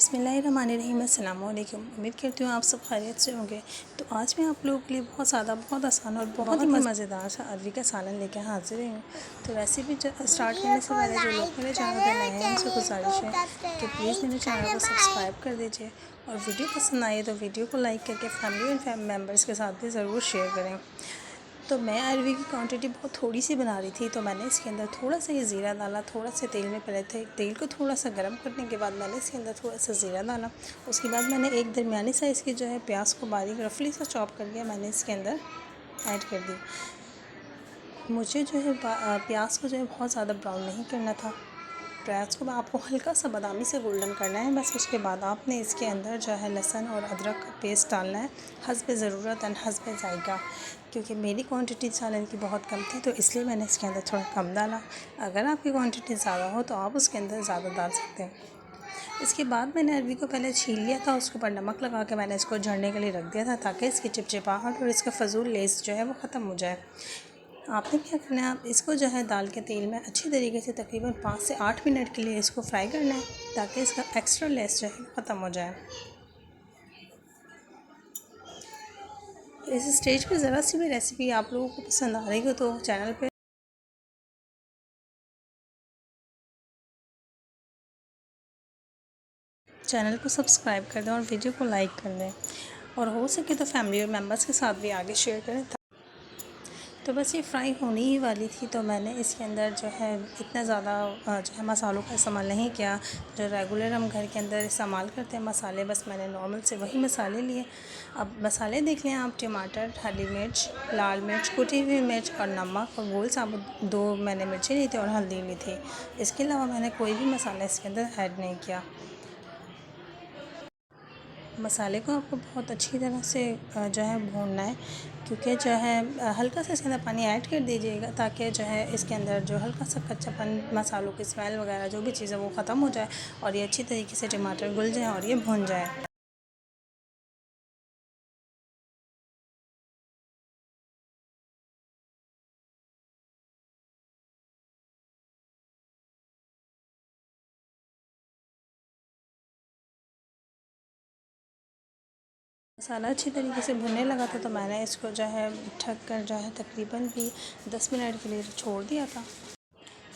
बिस्मिल्लाहिर्रहमानिर्रहीम। अस्सलाम वालेकुम। उम्मीद करती हूँ आप सब खैरियत से होंगे। तो आज मैं आप लोगों के लिए बहुत ज़्यादा बहुत आसान और बहुत ही मज़ेदार सा अरवी का सालन लेकर हाजिर हूँ। तो रेसिपी स्टार्ट करने से पहले जो लोग मेरे चैनल पर नए हैं उनसे गुजारिश है कि प्लीज़ मेरे चैनल को सब्सक्राइब कर दीजिए और वीडियो पसंद आए तो वीडियो को लाइक करके फैमिली एंड मेम्बर्स के साथ भी ज़रूर शेयर करें। तो मैं अरवी की क्वांटिटी बहुत थोड़ी सी बना रही थी, तो मैंने इसके अंदर थोड़ा सा ये ज़ीरा डाला। थोड़ा सा तेल में पहले तेल को थोड़ा सा गर्म करने के बाद मैंने इसके अंदर थोड़ा सा ज़ीरा डाला। उसके बाद मैंने एक दरमियानी साइज़ की जो है प्याज को बारीक रफली सा चॉप करके मैंने इसके अंदर ऐड कर दी। मुझे जो है प्याज को जो है बहुत ज़्यादा ब्राउन नहीं करना था। प्याज को आपको हल्का सा बादामी से गोल्डन करना है बस। उसके बाद आपने इसके अंदर जो है लहसुन और अदरक का पेस्ट डालना है हस्ब ज़रूरत और हस्ब ज़ायक़ा। क्योंकि मेरी क्वांटिटी सालन की बहुत कम थी तो इसलिए मैंने इसके अंदर थोड़ा कम डाला। अगर आपकी क्वांटिटी ज़्यादा हो तो आप उसके अंदर ज़्यादा डाल सकते हैं। इसके बाद मैंने अरवी को पहले छील लिया था, उसके ऊपर नमक लगा के मैंने इसको झड़ने के लिए रख दिया था ताकि इसकी चिपचिपाहट और इसका फजूल लेस जो है वो ख़त्म हो जाए। आपने क्या करना है, आप इसको जो है डाल के तेल में अच्छी तरीके से तकरीबन 5 से 8 मिनट के लिए इसको फ्राई करना है ताकि इसका एक्स्ट्रा लेस जो है ख़त्म हो जाए। इस स्टेज पे ज़रा सी भी रेसिपी आप लोगों को पसंद आ रही हो तो चैनल को सब्सक्राइब कर दें और वीडियो को लाइक कर दें और हो सके तो फैमिली और मेम्बर्स के साथ भी आगे शेयर करें। तो बस ये फ्राई होने ही वाली थी तो मैंने इसके अंदर जो है इतना ज़्यादा जो है मसालों का इस्तेमाल नहीं किया जो रेगुलर हम घर के अंदर इस्तेमाल करते हैं मसाले। बस मैंने नॉर्मल से वही मसाले लिए। अब मसाले देख लें आप, टमाटर, हरी मिर्च, लाल मिर्च, कुटी हुई मिर्च और नमक और गोल साबुत 2 मैंने मिर्ची ली थी और हल्दी ली थी। इसके अलावा मैंने कोई भी मसाला इसके अंदर ऐड नहीं किया। मसाले को आपको बहुत अच्छी तरह से जो है भूनना है क्योंकि जो है हल्का सा इसके अंदर पानी ऐड कर दीजिएगा ताकि जो है इसके अंदर जो हल्का सा कच्चापन मसालों की स्मेल वगैरह जो भी चीज़ है वो ख़त्म हो जाए और ये अच्छी तरीके से टमाटर घुल जाए और ये भून जाए। मसाला अच्छी तरीके से भुनने लगा था तो मैंने इसको जो है ढक कर जो है तकरीबन भी 10 मिनट के लिए छोड़ दिया था।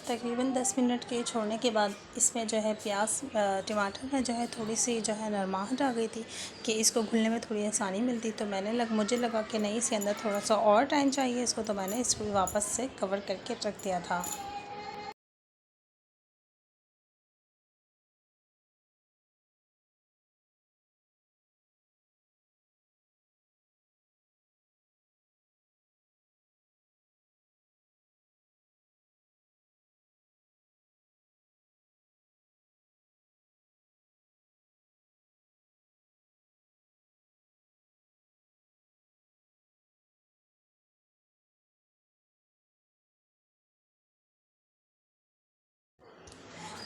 तकरीबन 10 मिनट के छोड़ने के बाद इसमें जो है प्याज टमाटर में जो है थोड़ी सी जो है नरमाहट आ गई थी कि इसको घुलने में थोड़ी आसानी मिलती। तो मुझे लगा कि नहीं, इसके अंदर थोड़ा सा और टाइम चाहिए इसको, तो मैंने इसको वापस से कवर करके रख दिया था।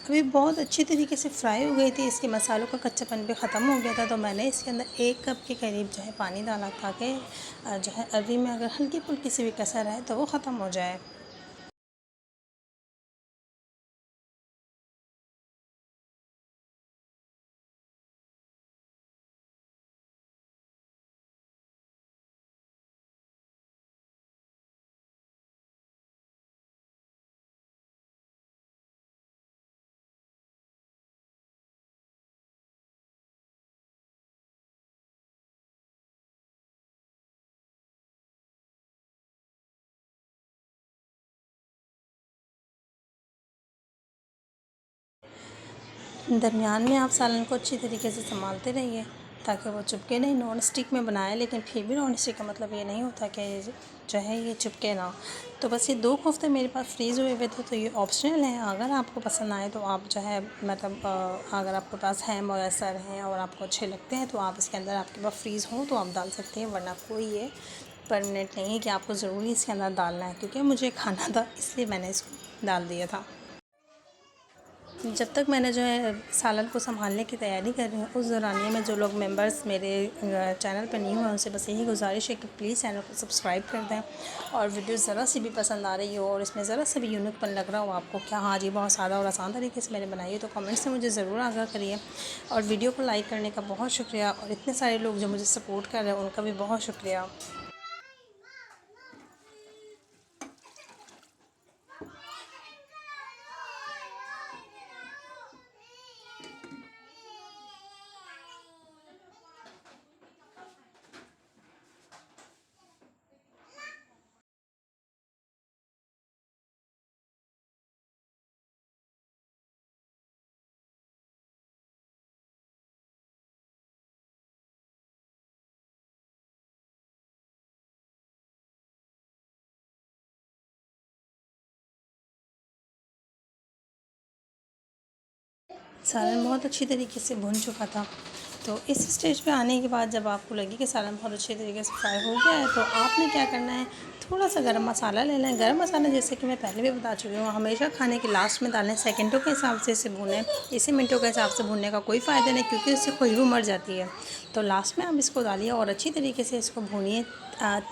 अभी बहुत अच्छी तरीके से फ्राई हो गई थी, इसके मसालों का कच्चापन भी ख़त्म हो गया था। तो मैंने इसके अंदर 1 कप के करीब जो है पानी डाला ताकि जो है अरवी में अगर हल्की फुल्की सी भी कसर है तो वो ख़त्म हो जाए। दरमियान में आप सालन को अच्छी तरीके से संभालते रहिए ताकि वो चिपके नहीं। नॉन स्टिक में बनाया लेकिन फिर भी नॉन स्टिक का मतलब ये नहीं होता कि जो है ये चिपके ना। तो बस ये 2 कोफ्ते मेरे पास फ्रीज़ हुए हुए थे तो ये ऑप्शनल है। अगर आपको पसंद आए तो आप जो है मतलब अगर आपके पास है मैसर हैं और आपको अच्छे लगते हैं तो आप इसके अंदर आपके पास फ्रीज़ हो तो आप डाल सकते हैं, वरना कोई ये परमानेंट नहीं है कि आपको ज़रूरी इसके अंदर डालना है। क्योंकि मुझे खाना था इसलिए मैंने इसको डाल दिया था। जब तक मैंने जो है सालन को संभालने की तैयारी कर रही हूँ, उस दौरानिए में जो लोग मेंबर्स मेरे चैनल पर न्यू हैं उनसे बस यही गुजारिश है कि प्लीज़ चैनल को सब्सक्राइब कर दें, और वीडियो ज़रा सी भी पसंद आ रही हो और इसमें ज़रा सा भी यूनिकपन लग रहा हो आपको, क्या हाँ जी बहुत सादा और आसान तरीके से मैंने बनाई है, तो कमेंट से मुझे ज़रूर आगाह करिए। और वीडियो को लाइक करने का बहुत शुक्रिया, और इतने सारे लोग जो मुझे सपोर्ट कर रहे हैं उनका भी बहुत शुक्रिया। सालन बहुत अच्छी तरीके से भुन चुका था। तो इस स्टेज पे आने के बाद जब आपको लगे कि सालन बहुत अच्छे तरीके से फ्राई हो गया है, तो आपने क्या करना है, थोड़ा सा गरम मसाला ले लें। गरम मसाला जैसे कि मैं पहले भी बता चुकी हूँ, हमेशा खाने के लास्ट में डालें, सेकंडों के हिसाब से इसे भूनें। इसे मिनटों के हिसाब से भूनने का कोई फ़ायदा नहीं, क्योंकि इससे खुशबू मर जाती है। तो लास्ट में आप इसको डालिए और अच्छी तरीके से इसको भूनिए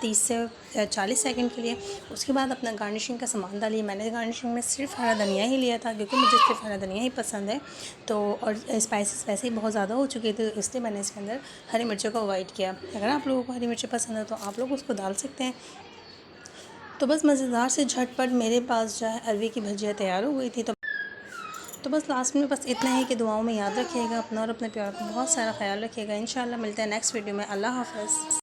30 से 40 सेकंड के लिए। उसके बाद अपना गार्निशिंग का सामान डालिए। मैंने गार्निशिंग में सिर्फ हरा धनिया ही लिया था, क्योंकि मुझे सिर्फ हरा धनिया ही पसंद है। तो और स्पाइसेस वैसे ही बहुत ज़्यादा हो चुके थे, इसलिए मैंने इसके अंदर हरी मिर्चों को अवॉइड किया। अगर आप लोगों को हरी मिर्ची पसंद है तो आप लोग उसको डाल सकते हैं। तो बस मज़ेदार से झटपट मेरे पास जो है अरवी की भजिया तैयार हो गई थी। तो बस लास्ट में बस इतना ही कि दुआओं में याद रखिएगा अपना और अपने प्यार का बहुत सारा ख्याल रखिएगा। इंशाल्लाह मिलते हैं नेक्स्ट वीडियो में। अल्लाह हाफ़िज़।